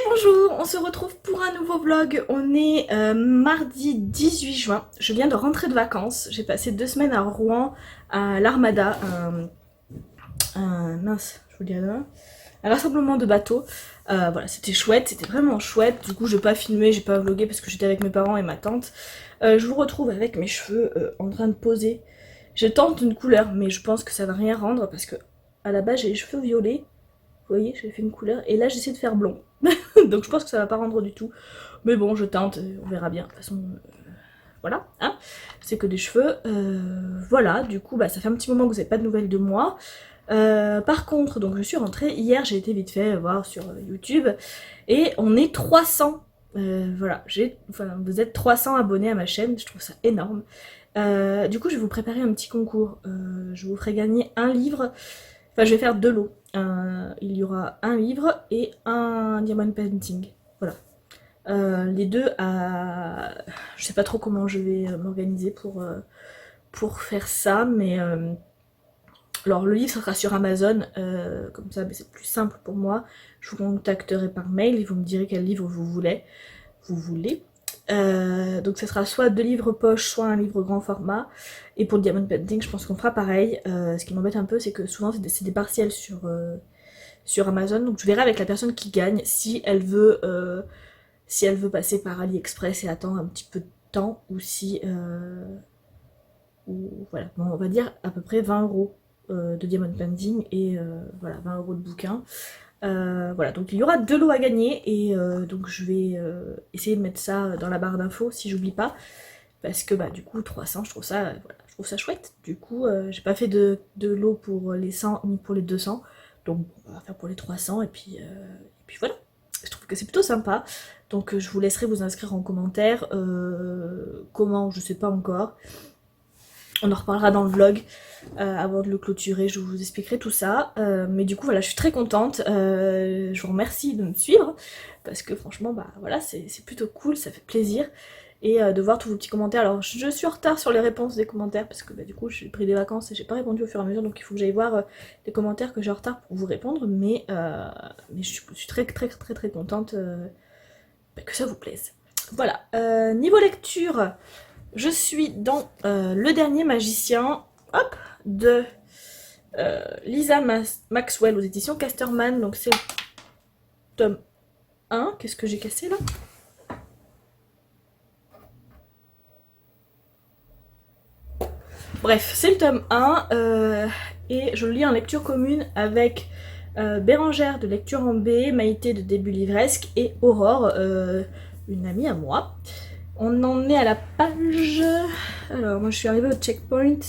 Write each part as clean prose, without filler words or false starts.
Bonjour, on se retrouve pour un nouveau vlog. On est mardi 18 juin. Je viens de rentrer de vacances. J'ai passé 2 semaines à Rouen, à l'Armada, mince, je vous dis demain, un rassemblement de bateaux. Voilà, c'était chouette, c'était vraiment chouette. Du coup, j'ai pas filmé, j'ai pas vlogué parce que j'étais avec mes parents et ma tante. Je vous retrouve avec mes cheveux en train de poser. Je tente une couleur, mais je pense que ça va rien rendre parce que à la base j'ai les cheveux violets. Vous voyez, j'ai fait une couleur et là j'essaie de faire blond. Donc je pense que ça va pas rendre du tout. Mais bon, je tente, on verra bien. De toute façon, voilà, hein. C'est que des cheveux. Voilà, du coup, bah, ça fait un petit moment que vous n'avez pas de nouvelles de moi. Par contre, donc je suis rentrée. Hier, j'ai été vite fait voir sur YouTube. Et on est 300. Voilà, vous êtes 300 abonnés à ma chaîne. Je trouve ça énorme. Du coup, je vais vous préparer un petit concours. Je vous ferai gagner un livre. Enfin, je vais faire 2 lots. Il y aura un livre et un diamond painting. Voilà. Les deux à... Je sais pas trop comment je vais m'organiser pour faire ça, mais... Alors le livre sera sur Amazon, comme ça c'est plus simple pour moi. Je vous contacterai par mail et vous me direz quel livre vous voulez. Donc ce sera soit 2 livres poche, soit un livre grand format. Et pour le Diamond Painting, je pense qu'on fera pareil. Ce qui m'embête un peu, c'est que souvent c'est des partiels sur Amazon. Donc je verrai avec la personne qui gagne si elle veut passer par AliExpress et attendre un petit peu de temps, ou si... voilà, bon, on va dire à peu près 20 € de Diamond Painting et voilà, 20 € de bouquin. Voilà, donc il y aura 2 lots à gagner et donc je vais essayer de mettre ça dans la barre d'infos si j'oublie pas, parce que bah du coup 300 je trouve ça, voilà, je trouve ça chouette. Du coup j'ai pas fait de lot pour les 100 ni pour les 200, donc on va faire pour les 300 et puis voilà. Je trouve que c'est plutôt sympa, donc je vous laisserai vous inscrire en commentaire. Comment, je sais pas encore. On en reparlera dans le vlog avant de le clôturer, je vous expliquerai tout ça. Mais du coup voilà, je suis très contente. Je vous remercie de me suivre parce que franchement bah voilà, c'est plutôt cool, ça fait plaisir. Et de voir tous vos petits commentaires. Alors je suis en retard sur les réponses des commentaires parce que bah, du coup j'ai pris des vacances et j'ai pas répondu au fur et à mesure, donc il faut que j'aille voir les commentaires que j'ai en retard pour vous répondre. Mais je suis très très très très contente bah, que ça vous plaise. Voilà, niveau lecture, je suis dans Le Dernier Magicien, hop, de Lisa Maxwell aux éditions Casterman. Donc c'est le tome 1. Qu'est-ce que j'ai cassé là? Bref, c'est le tome 1 et je le lis en lecture commune avec Bérangère de Lecture en B, Maïté de Début Livresque et Aurore, une amie à moi. On en est à la page... Alors, moi je suis arrivée au checkpoint.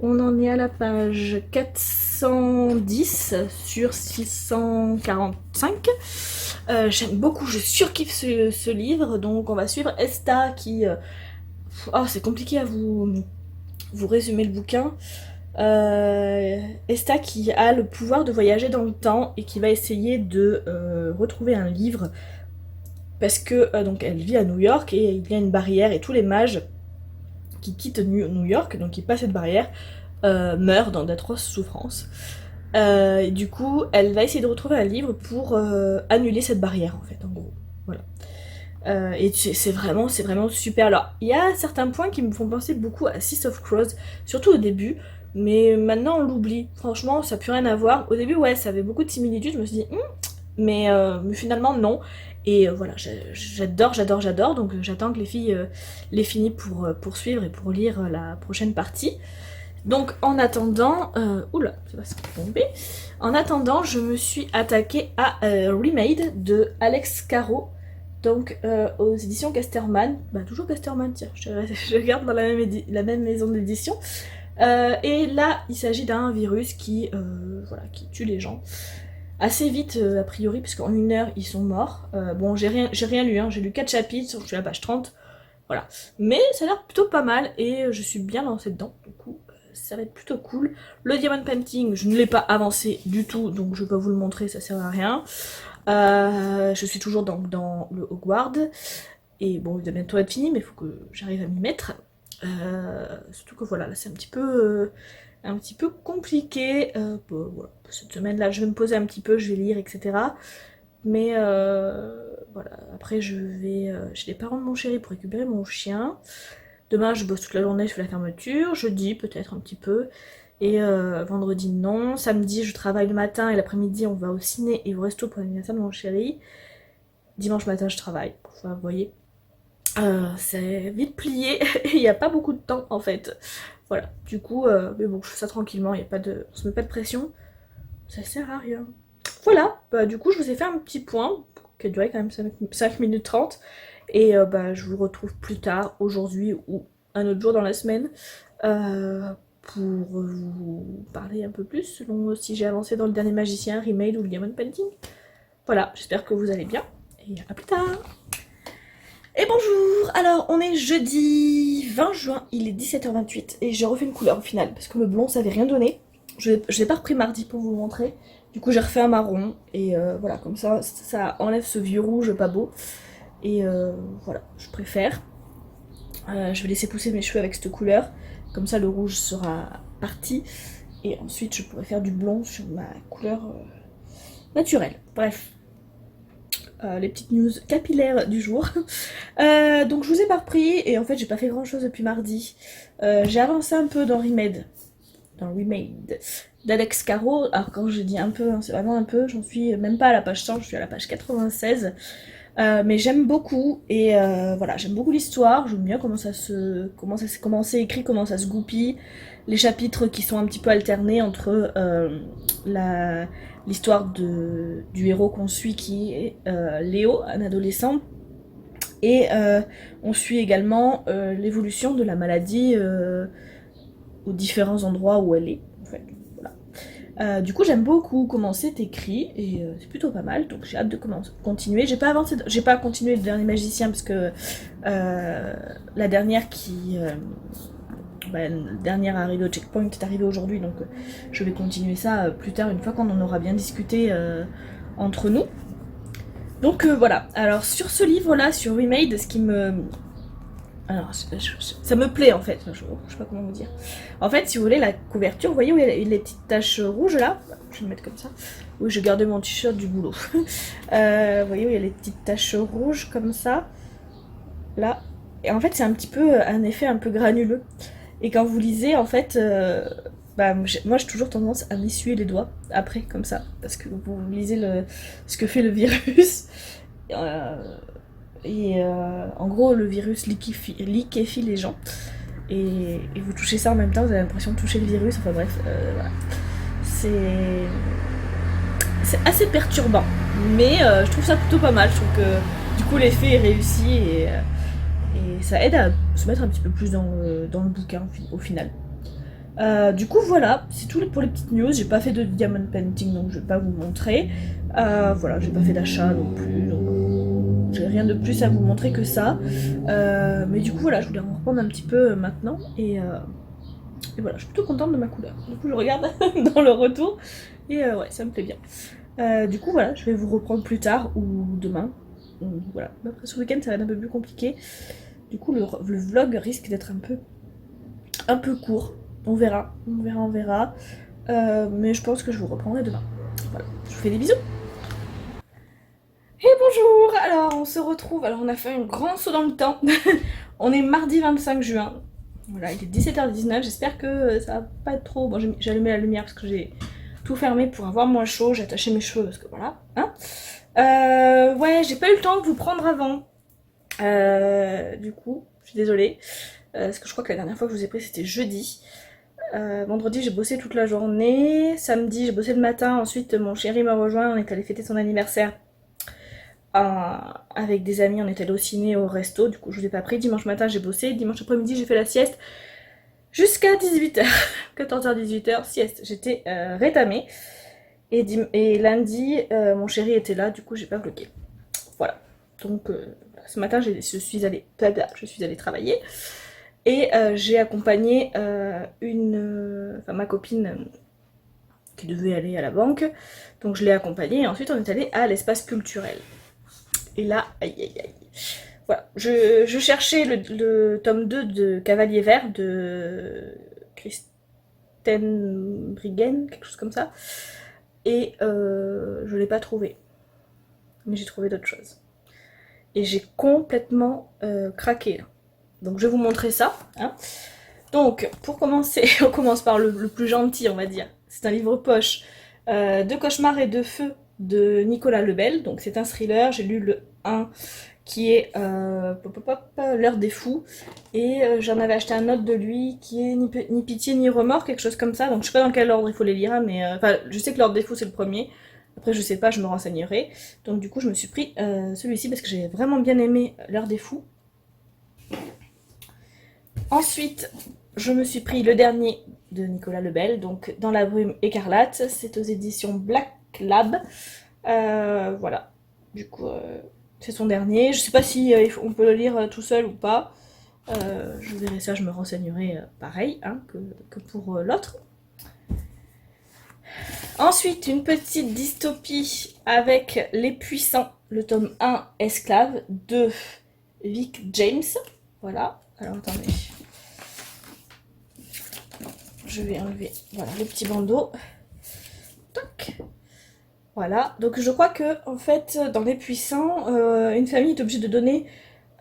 On en est à la page 410 sur 645. J'aime beaucoup, je surkiffe ce livre. Donc on va suivre Esta qui... Oh, c'est compliqué à vous résumer le bouquin. Esta qui a le pouvoir de voyager dans le temps et qui va essayer de retrouver un livre parce que donc elle vit à New York et il y a une barrière et tous les mages qui quittent New York, donc qui passent cette barrière, meurt dans d'atroces souffrances. Et du coup, elle va essayer de retrouver un livre pour annuler cette barrière, en fait, en gros. Voilà. Et c'est vraiment super. Alors, il y a certains points qui me font penser beaucoup à Six of Crows, surtout au début, mais maintenant on l'oublie. Franchement, ça n'a plus rien à voir. Au début, ouais, ça avait beaucoup de similitudes, je me suis dit, mais finalement, non. Et voilà, j'adore, donc j'attends que les filles les finissent pour poursuivre et pour lire la prochaine partie. Donc en attendant, oula, c'est pas ce qui est tombé. En attendant, je me suis attaquée à Remade de Alex Caro, donc aux éditions Casterman. Bah toujours Casterman, tiens, je regarde dans la même maison d'édition. Et là, il s'agit d'un virus qui tue les gens assez vite a priori, puisqu'en 1 heure ils sont morts. Bon, j'ai rien lu, hein. J'ai lu 4 chapitres, je suis à la page 30. Voilà. Mais ça a l'air plutôt pas mal et je suis bien lancée dedans, du coup ça va être plutôt cool. Le Diamond Painting, je ne l'ai pas avancé du tout, donc je vais pas vous le montrer, ça sert à rien. Je suis toujours dans le Hogwarts, et bon, il va bientôt être fini, mais il faut que j'arrive à m'y mettre. Surtout que voilà, là c'est un petit peu compliqué. Bon, voilà. Cette semaine-là, je vais me poser un petit peu, je vais lire, etc. Mais voilà, après je vais chez les parents de mon chéri pour récupérer mon chien. Demain je bosse toute la journée, je fais la fermeture. Jeudi peut-être un petit peu. Et vendredi non. Samedi je travaille le matin et l'après-midi on va au ciné et au resto pour l'anniversaire de mon chéri. Dimanche matin je travaille. Enfin, vous voyez, c'est vite plié et il n'y a pas beaucoup de temps en fait. Voilà, du coup, mais bon, je fais ça tranquillement, y a pas de, on se met pas de pression, ça sert à rien. Voilà, bah, du coup, je vous ai fait un petit point qui a duré quand même 5 minutes 30. Et bah, je vous retrouve plus tard, aujourd'hui ou un autre jour dans la semaine, pour vous parler un peu plus, selon si j'ai avancé dans le dernier magicien, remade ou le diamond painting. Voilà, j'espère que vous allez bien, et à plus tard. Et bonjour. Alors on est jeudi 20 juin, il est 17h28 et j'ai refait une couleur au final parce que le blond ça avait rien donné. Je l'ai pas repris mardi pour vous montrer. Du coup j'ai refait un marron et voilà, comme ça enlève ce vieux rouge pas beau. Et voilà, je préfère. Je vais laisser pousser mes cheveux avec cette couleur, comme ça le rouge sera parti et ensuite je pourrai faire du blond sur ma couleur naturelle. Bref, les petites news capillaires du jour. Donc je vous ai pas repris et en fait j'ai pas fait grand chose depuis mardi. J'ai avancé un peu dans Remade d'Alex Caro. Alors quand je dis un peu, hein, c'est vraiment un peu, j'en suis même pas à la page 100, je suis à la page 96. Mais j'aime beaucoup et voilà, j'aime beaucoup l'histoire, j'aime bien comment c'est écrit, comment ça se goupille, les chapitres qui sont un petit peu alternés entre l'histoire du héros qu'on suit qui est Léo, un adolescent, et on suit également l'évolution de la maladie aux différents endroits où elle est, en fait. Du coup j'aime beaucoup comment c'est écrit et c'est plutôt pas mal, donc j'ai hâte de continuer. J'ai pas continué le dernier magicien parce que la dernière le dernier arrivé au checkpoint est arrivé aujourd'hui, donc je vais continuer ça plus tard une fois qu'on en aura bien discuté entre nous. Donc voilà, alors sur ce livre là, sur Remade, ce qui me... Alors, ça me plaît en fait, je sais pas comment vous dire. En fait, si vous voulez, la couverture, vous voyez où il y a les petites taches rouges là? Je vais le mettre comme ça. Oui, j'ai gardé mon t-shirt du boulot. Vous voyez où il y a les petites taches rouges comme ça? Là. Et en fait, c'est un petit peu un effet un peu granuleux. Et quand vous lisez, en fait, moi j'ai toujours tendance à m'essuyer les doigts après, comme ça. Parce que vous lisez ce que fait le virus. En gros, le virus liquéfie les gens. Et vous touchez ça en même temps, vous avez l'impression de toucher le virus. Enfin bref, voilà. C'est assez perturbant. Mais je trouve ça plutôt pas mal. Je trouve que du coup l'effet est réussi et ça aide à se mettre un petit peu plus dans le bouquin au final. Du coup voilà, c'est tout pour les petites news. J'ai pas fait de diamond painting donc je vais pas vous montrer. Voilà, j'ai pas fait d'achat non plus, donc j'ai rien de plus à vous montrer que ça. Mais du coup voilà, je voulais en reprendre un petit peu maintenant et voilà, je suis plutôt contente de ma couleur. Du coup je regarde dans le retour et ouais, ça me plaît bien. Du coup voilà, je vais vous reprendre plus tard ou demain. Voilà, après ce week-end ça va être un peu plus compliqué. Du coup le vlog risque d'être un peu court. On verra. Mais je pense que je vous reprendrai demain. Voilà, je vous fais des bisous. Et bonjour. Alors on se retrouve, alors on a fait un grand saut dans le temps. On est mardi 25 juin. Voilà, il est 17h19, j'espère que ça va pas être trop... Bon, j'ai allumé la lumière parce que j'ai tout fermé pour avoir moins chaud, j'ai attaché mes cheveux parce que voilà. Hein, ouais, j'ai pas eu le temps de vous prendre avant. Du coup, je suis désolée. Parce que je crois que la dernière fois que je vous ai pris c'était jeudi. Vendredi j'ai bossé toute la journée. Samedi j'ai bossé le matin. Ensuite mon chéri m'a rejoint. On est allé fêter son anniversaire avec des amis. On est allé au ciné, au resto. Du coup je vous ai pas pris. Dimanche matin j'ai bossé. Dimanche après-midi j'ai fait la sieste jusqu'à 18h. 14h-18h sieste. J'étais rétamée. Et lundi mon chéri était là. Du coup j'ai pas bloqué. Voilà. Donc ce matin je suis allée travailler. Et j'ai accompagné ma copine qui devait aller à la banque. Donc je l'ai accompagnée et ensuite on est allé à l'espace culturel. Et là, aïe aïe aïe. Voilà, je cherchais le tome 2 de Cavalier Vert de Kristen Briggen, quelque chose comme ça. Et je l'ai pas trouvé. mais j'ai trouvé d'autres choses. Et j'ai complètement craqué. Donc je vais vous montrer ça. Hein. Donc pour commencer, on commence par le plus gentil, on va dire. C'est un livre poche de cauchemars et de feu de Nicolas Lebel. Donc c'est un thriller, j'ai lu le 1 qui est L'heure des fous. Et j'en avais acheté un autre de lui qui est ni pitié ni remords, quelque chose comme ça. Donc je sais pas dans quel ordre il faut les lire, hein, mais je sais que L'heure des fous c'est le premier. Après je sais pas, je me renseignerai. Donc du coup je me suis pris celui-ci parce que j'ai vraiment bien aimé L'heure des fous. Ensuite je me suis pris le dernier de Nicolas Lebel, donc Dans la brume écarlate. C'est aux éditions Black Lab. Voilà. Du coup c'est son dernier. Je sais pas si on peut le lire tout seul ou pas. Je verrai ça, je me renseignerai pareil hein, que pour l'autre. Ensuite, une petite dystopie avec Les Puissants, le tome 1, Esclave, de Vic James. Voilà. Alors attendez. Je vais enlever voilà, le petit bandeau. Toc. Voilà. Donc je crois que en fait, dans Les Puissants, une famille est obligée de donner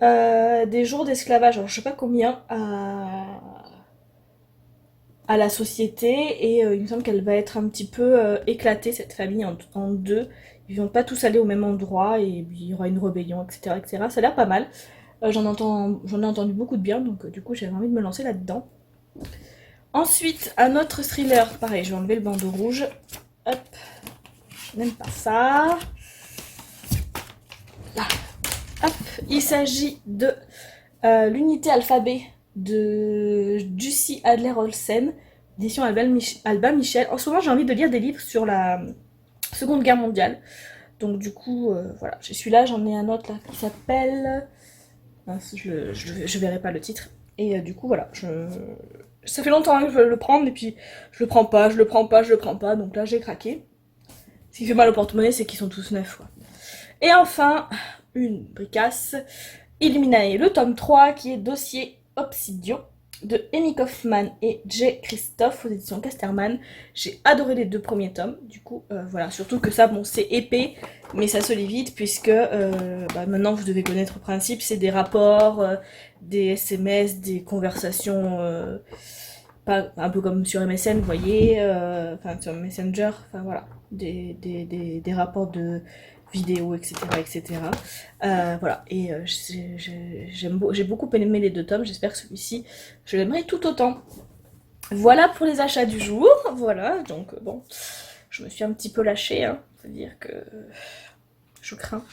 des jours d'esclavage, alors je sais pas combien, à la société, et il me semble qu'elle va être un petit peu éclatée, cette famille, en deux. Ils vont pas tous aller au même endroit, et il y aura une rébellion, etc. etc. Ça a l'air pas mal. J'en ai entendu beaucoup de bien, donc du coup j'avais envie de me lancer là-dedans. Ensuite, un autre thriller, pareil, je vais enlever le bandeau rouge. Hop, je n'aime pas ça. Là. Hop, il s'agit de l'unité alphabet de Jussi Adler-Olsen, édition Albin Michel. En ce moment, j'ai envie de lire des livres sur la Seconde Guerre mondiale. Donc du coup, voilà, j'ai celui-là, j'en ai un autre là qui s'appelle... Je verrai pas le titre. Et du coup, voilà, ça fait longtemps que je veux le prendre, et puis je le prends pas, donc là j'ai craqué. Ce qui fait mal au porte-monnaie, c'est qu'ils sont tous neufs, quoi. Et enfin, une bricasse, Illuminae, le tome 3, qui est Dossier Obsidio, de Amy Kaufman et Jay Christophe, aux éditions Casterman. J'ai adoré les deux premiers tomes, du coup, voilà, surtout que ça, bon, c'est épais, mais ça se lit vite, puisque maintenant vous devez connaître le principe, c'est des rapports, des SMS, des conversations, pas, un peu comme sur MSN, vous voyez, enfin sur Messenger, enfin voilà, des rapports de vidéos, etc. etc. Voilà, et j'ai beaucoup aimé les deux tomes, j'espère que celui-ci, je l'aimerai tout autant. Voilà pour les achats du jour, voilà, donc bon, je me suis un petit peu lâchée, hein, faut dire que je crains.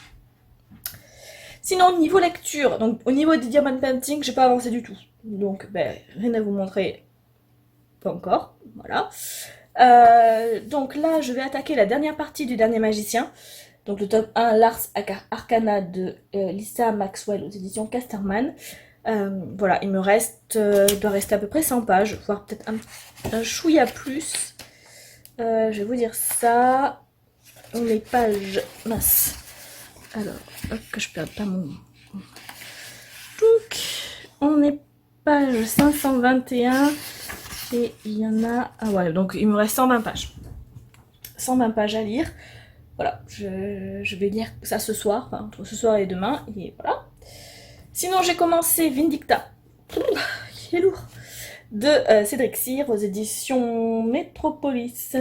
Sinon, niveau lecture, donc au niveau des diamond painting, j'ai pas avancé du tout, donc ben, rien à vous montrer, pas encore, voilà. Donc là, je vais attaquer la dernière partie du Dernier Magicien. Donc le tome 1, L'Ars Arcana de Lisa Maxwell aux éditions Casterman. Voilà, il me reste, doit rester à peu près 100 pages, voire peut-être un chouïa plus. Je vais vous dire ça. Les pages mince. Alors, hop, que je perde pas mon... Donc, on est page 521 et il y en a... Ah ouais, donc il me reste 120 pages. 120 pages à lire. Voilà, je vais lire ça ce soir, enfin, entre ce soir et demain, et voilà. Sinon, j'ai commencé Vindicta, il est lourd, de Cédric Cyr aux éditions Métropolis,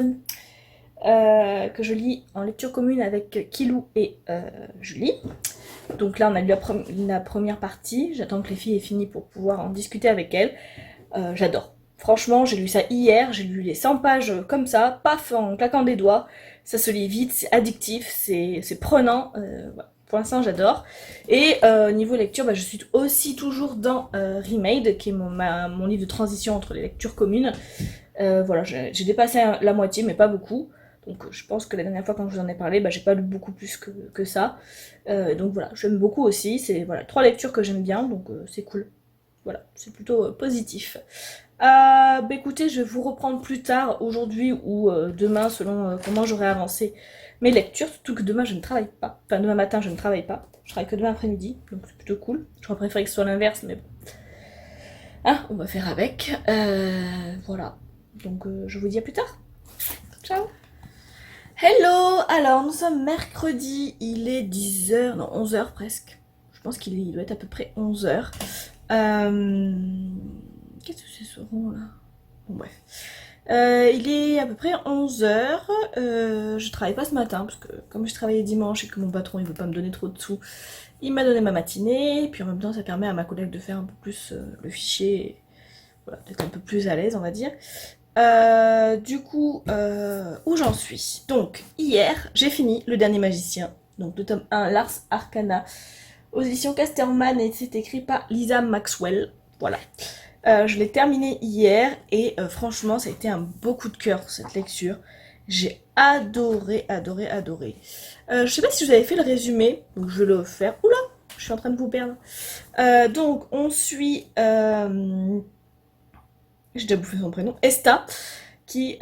que je lis en lecture commune avec Kilou et Julie. Donc là, on a lu la première partie, j'attends que les filles aient fini pour pouvoir en discuter avec elles. J'adore. Franchement, j'ai lu ça hier, j'ai lu les 100 pages comme ça, paf, en claquant des doigts. Ça se lit vite, c'est addictif, c'est prenant. Voilà. Pour l'instant, j'adore. Et niveau lecture, je suis aussi toujours dans Remade, qui est mon livre de transition entre les lectures communes. Voilà, j'ai dépassé la moitié, mais pas beaucoup. Donc je pense que la dernière fois quand je vous en ai parlé, j'ai pas lu beaucoup plus que ça. Donc voilà, j'aime beaucoup aussi. C'est voilà, 3 lectures que j'aime bien, donc c'est cool. Voilà, c'est plutôt positif. Écoutez, je vais vous reprendre plus tard, aujourd'hui ou demain, selon comment j'aurai avancé mes lectures, surtout que demain je ne travaille pas. Enfin, demain matin je ne travaille pas. Je travaille que demain après-midi, donc c'est plutôt cool. J'aurais préféré que ce soit l'inverse, mais bon. Ah, on va faire avec. Voilà. Donc je vous dis à plus tard. Ciao. Hello! Alors, nous sommes mercredi, il est 10h, non 11h presque. Je pense qu'il doit être à peu près 11h. Qu'est-ce que c'est ce rond là? Bon bref. Il est à peu près 11h. Je travaille pas ce matin parce que comme je travaillais dimanche et que mon patron il veut pas me donner trop de sous, il m'a donné ma matinée. Et puis en même temps ça permet à ma collègue de faire un peu plus le fichier. Et, voilà, d'être un peu plus à l'aise on va dire. Du coup, où j'en suis? Donc, hier, j'ai fini Le Dernier Magicien, donc le tome 1, Lars Arcana, aux éditions Casterman, et c'est écrit par Lisa Maxwell. Voilà. Je l'ai terminé hier, et franchement, ça a été un beau coup de cœur, cette lecture. J'ai adoré, adoré, adoré. Je sais pas si vous avez fait le résumé, donc je vais le faire. Oula, je suis en train de vous perdre. Donc, on suit... j'ai déjà bouffé son prénom, Esta, qui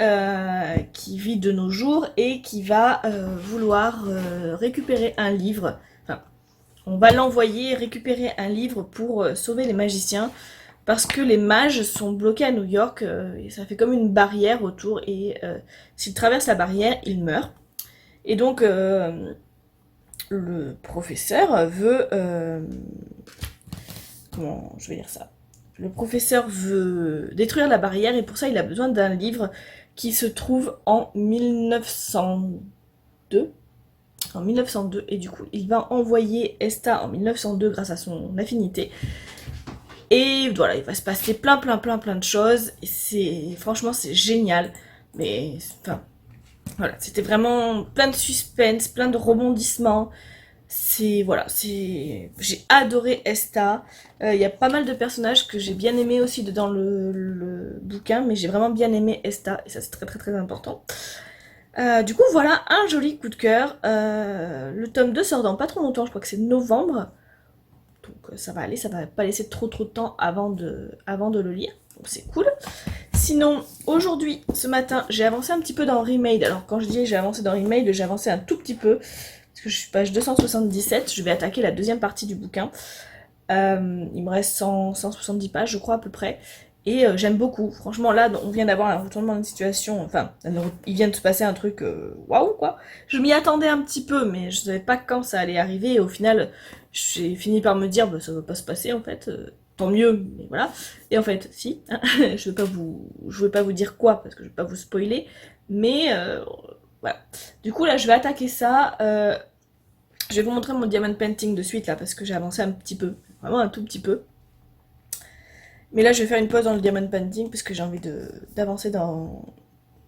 vit de nos jours et qui va vouloir récupérer un livre. Enfin, on va l'envoyer récupérer un livre pour sauver les magiciens parce que les mages sont bloqués à New York et ça fait comme une barrière autour et s'ils traversent la barrière, ils meurent. Et donc le professeur veut... comment je vais dire ça? Le professeur veut détruire la barrière et pour ça il a besoin d'un livre qui se trouve en 1902. En 1902 et du coup il va envoyer Esta en 1902 grâce à son affinité. Et voilà, il va se passer plein de choses et c'est franchement c'est génial. Mais enfin voilà, c'était vraiment plein de suspense, plein de rebondissements. C'est voilà, j'ai adoré Esta. Il y a pas mal de personnages que j'ai bien aimé aussi dans le bouquin, mais j'ai vraiment bien aimé Esta et ça c'est très important. Du coup voilà un joli coup de cœur. Le tome 2 sort dans pas trop longtemps, je crois que c'est novembre. Donc ça va aller, ça va pas laisser trop de temps avant de le lire. Donc c'est cool. Sinon, aujourd'hui, ce matin, j'ai avancé un petit peu dans Remade. Alors quand je dis j'ai avancé dans Remade, j'ai avancé un tout petit peu. Parce que je suis page 277, je vais attaquer la deuxième partie du bouquin. Il me reste 170 pages, je crois, à peu près. Et j'aime beaucoup. Franchement, là, on vient d'avoir un retournement de situation. Enfin, il vient de se passer un truc waouh, quoi. Je m'y attendais un petit peu, mais je savais pas quand ça allait arriver. Et au final, j'ai fini par me dire, bah, ça va pas se passer, en fait. Tant mieux, mais voilà. Et en fait, si. Je vais pas vous dire quoi, parce que je vais pas vous spoiler. Mais voilà. Du coup, là, je vais attaquer ça. Je vais vous montrer mon diamond painting de suite, là, parce que j'ai avancé un petit peu. Vraiment un tout petit peu. Mais là, je vais faire une pause dans le diamond painting, parce que j'ai envie d'avancer dans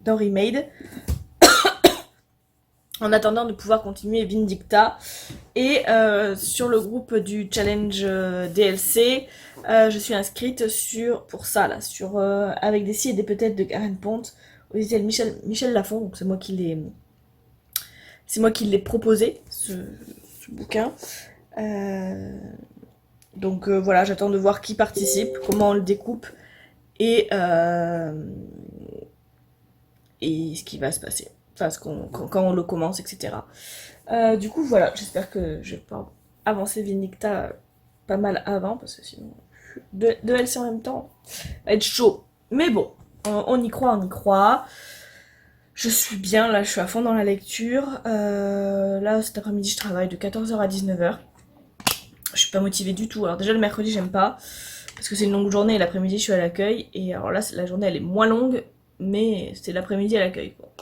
Remade. En attendant de pouvoir continuer Vindicta. Et sur le groupe du challenge DLC, je suis inscrite pour ça, là, avec des si et des peut-être de Karen Ponte, aux éditions Michel Lafon, donc c'est moi qui l'ai proposé, ce bouquin. Donc voilà, j'attends de voir qui participe, comment on le découpe et ce qui va se passer. Enfin, quand on le commence, etc. Du coup, voilà, j'espère que je vais pouvoir avancer Vindicta pas mal avant, parce que sinon, deux LC en même temps, va être chaud. Mais bon, on y croit, on y croit. Je suis bien, là, je suis à fond dans la lecture. Là, cet après-midi, je travaille de 14h à 19h. Je suis pas motivée du tout. Alors déjà, le mercredi, j'aime pas, parce que c'est une longue journée, et l'après-midi, je suis à l'accueil. Et alors là, la journée, elle est moins longue, mais c'est l'après-midi à l'accueil, quoi.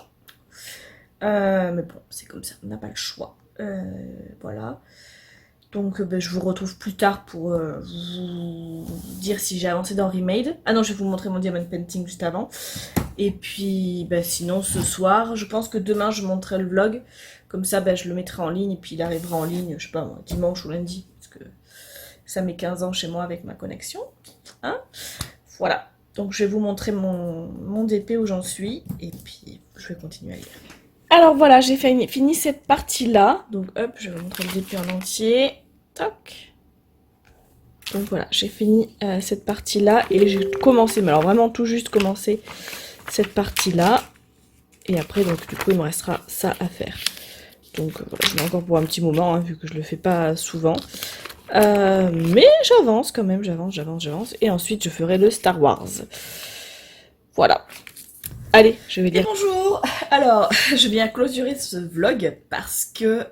Mais bon, c'est comme ça, on n'a pas le choix. Voilà. Donc je vous retrouve plus tard pour vous dire si j'ai avancé dans Remade. Ah non, je vais vous montrer mon diamond painting juste avant. Et puis sinon ce soir, je pense que demain je montrerai le vlog. Comme ça je le mettrai en ligne et puis il arrivera en ligne, je sais pas moi, dimanche ou lundi. Parce que ça met 15 ans chez moi avec ma connexion. Hein, voilà. Donc je vais vous montrer mon DP où j'en suis. Et puis je vais continuer à lire. Alors voilà, j'ai fini cette partie-là. Donc hop, je vais vous montrer le DP en entier. Toc. Donc voilà, j'ai fini cette partie-là et j'ai commencé, mais alors vraiment tout juste commencé cette partie-là. Et après, donc du coup, il me restera ça à faire. Donc voilà, je l'ai encore pour un petit moment, hein, vu que je le fais pas souvent. Mais j'avance quand même, j'avance. Et ensuite, je ferai le Star Wars. Voilà. Allez, je vais lire. Bonjour. Alors, je viens clôturer ce vlog parce que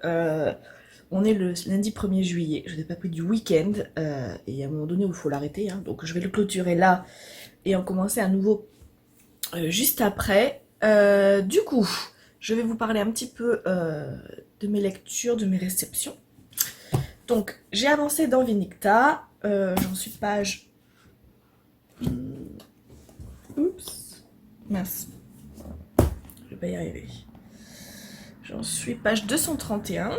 on est le lundi 1er juillet. Je n'ai pas pris du week-end et à un moment donné il faut l'arrêter. Hein, donc je vais le clôturer là et en commencer à nouveau juste après. Du coup, je vais vous parler un petit peu de mes lectures, de mes réceptions. Donc, j'ai avancé dans Vinicta. J'en suis page... Oups. Mince. Je vais pas y arriver. J'en suis page 231.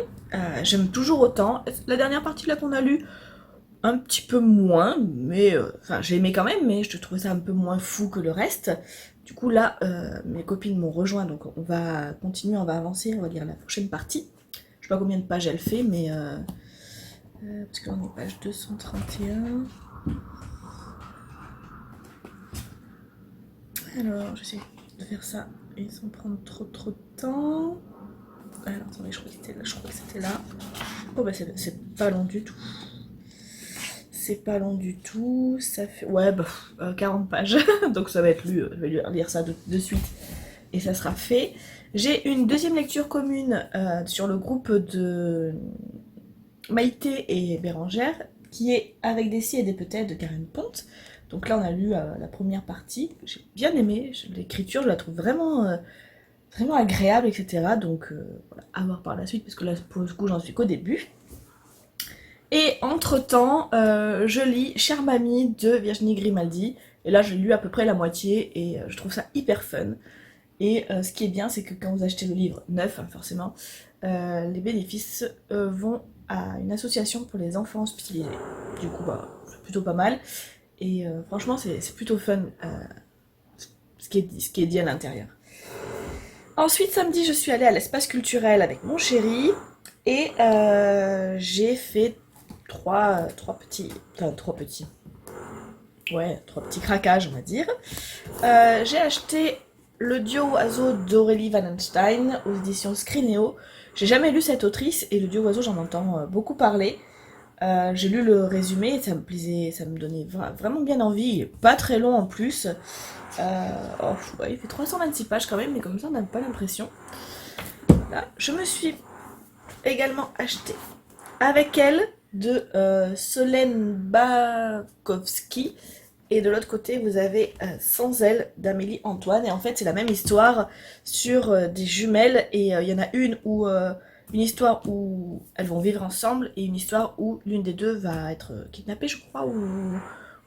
J'aime toujours autant. La dernière partie là qu'on a lue, un petit peu moins, mais enfin j'ai aimé quand même, mais je trouvais ça un peu moins fou que le reste. Du coup là, mes copines m'ont rejoint, donc on va continuer, on va avancer, on va lire la prochaine partie. Je sais pas combien de pages elle fait, mais parce qu'on est page 231. Alors j'essaie de faire ça et sans prendre trop de temps. Alors attendez, je crois que c'était là. Oh bah c'est pas long du tout. C'est pas long du tout, ça fait... Ouais, 40 pages, donc ça va être lu, je vais lire ça de suite, et ça sera fait. J'ai une deuxième lecture commune sur le groupe de Maïté et Bérangère, qui est Avec des si et des peut-être de Karen Ponte. Donc là on a lu la première partie, j'ai bien aimé, l'écriture je la trouve vraiment, vraiment agréable, etc. Donc voilà, à voir par la suite, parce que là pour le coup j'en suis qu'au début. Et entre-temps, je lis Chère Mamie de Virginie Grimaldi. Et là, j'ai lu à peu près la moitié et je trouve ça hyper fun. Et ce qui est bien, c'est que quand vous achetez le livre neuf, hein, forcément, les bénéfices vont à une association pour les enfants hospitalisés. Du coup, bah, c'est plutôt pas mal. Et franchement, c'est plutôt fun ce qui est dit à l'intérieur. Ensuite, samedi, je suis allée à l'espace culturel avec mon chéri. Et j'ai fait trois petits craquages, on va dire. J'ai acheté Le Dieu oiseau d'Aurélie Wallenstein aux éditions Scrinéo. J'ai jamais lu cette autrice et Le Dieu oiseau, j'en entends beaucoup parler. J'ai lu le résumé et ça me plaisait, ça me donnait vraiment bien envie. Il est pas très long en plus. Ouais, il fait 326 pages quand même, mais comme ça on n'a pas l'impression. Là, je me suis également acheté avec elle de Solène Bakowski, et de l'autre côté vous avez Sans elle d'Amélie Antoine, et en fait c'est la même histoire sur des jumelles, et il y en a une histoire où elles vont vivre ensemble et une histoire où l'une des deux va être kidnappée, je crois, ou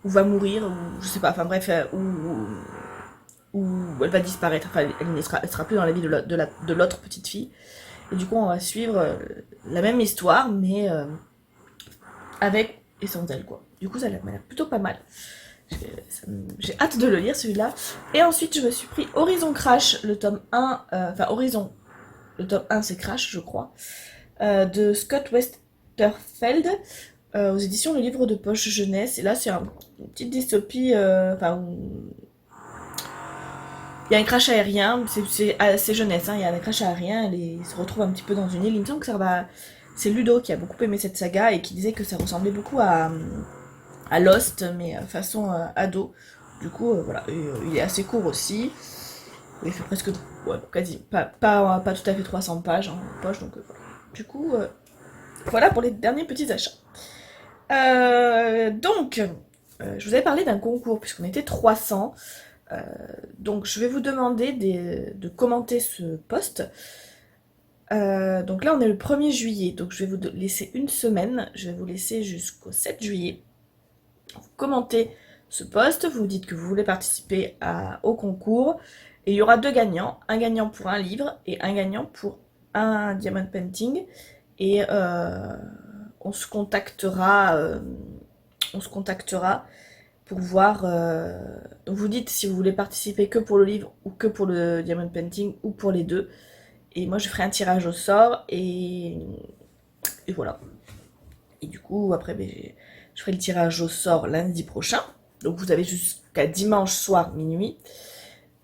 va mourir, ou je sais pas, enfin bref, où elle va disparaître, enfin elle sera plus dans la vie de l'autre petite fille. Et du coup, on va suivre la même histoire, mais avec et sans elle, quoi. Du coup, ça m'a l'air plutôt pas mal. J'ai hâte de le lire, celui-là. Et ensuite, je me suis pris Horizon Crash, le tome 1, enfin Horizon, le tome 1 c'est Crash, je crois, de Scott Westerfeld, aux éditions Le Livre de Poche Jeunesse. Et là, c'est une petite dystopie, enfin, il y a un crash aérien, c'est jeunesse, hein, il y a un crash aérien, ils se retrouvent un petit peu dans une île. Il me semble que ça va. C'est Ludo qui a beaucoup aimé cette saga et qui disait que ça ressemblait beaucoup à Lost, mais façon ado. Du coup, voilà, il est assez court aussi. Il fait presque. Ouais, quasi. Pas tout à fait 300 pages en poche, donc voilà. Du coup, voilà pour les derniers petits achats. Donc, je vous avais parlé d'un concours, puisqu'on était 300. Donc je vais vous demander de commenter ce post. Donc là on est le 1er juillet, donc je vais vous laisser une semaine, je vais vous laisser jusqu'au 7 juillet. Vous commentez ce post, vous dites que vous voulez participer au concours, et il y aura 2 gagnants, un gagnant pour un livre et un gagnant pour un diamond painting, et on se contactera pour voir. Donc vous dites si vous voulez participer que pour le livre ou que pour le diamond painting ou pour les deux. Et moi je ferai un tirage au sort et voilà. Et du coup après je ferai le tirage au sort lundi prochain. Donc vous avez jusqu'à dimanche soir minuit.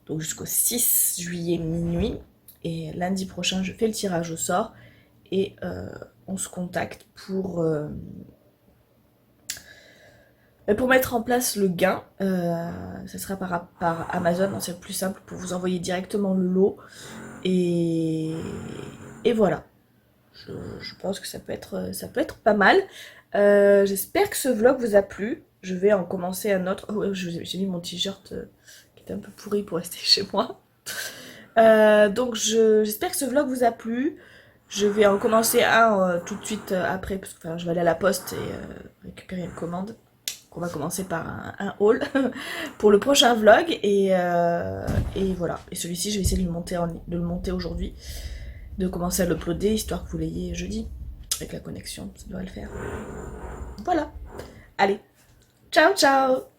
Donc jusqu'au 6 juillet minuit. Et lundi prochain je fais le tirage au sort. Et on se contacte pour Pour mettre en place le gain, ça sera par Amazon, hein, c'est le plus simple pour vous envoyer directement le lot. Et, et voilà. Je pense que ça peut être pas mal. J'espère que ce vlog vous a plu. Je vais en commencer un autre. Oh, j'ai mis mon t-shirt qui était un peu pourri pour rester chez moi. Donc j'espère que ce vlog vous a plu. Je vais en commencer un tout de suite après, parce que je vais aller à la poste et récupérer une commande. On va commencer par un haul pour le prochain vlog et voilà. Et celui-ci, je vais essayer de le monter aujourd'hui, de commencer à l'uploader histoire que vous l'ayez jeudi avec la connexion, ça doit le faire. Voilà. Allez, ciao ciao.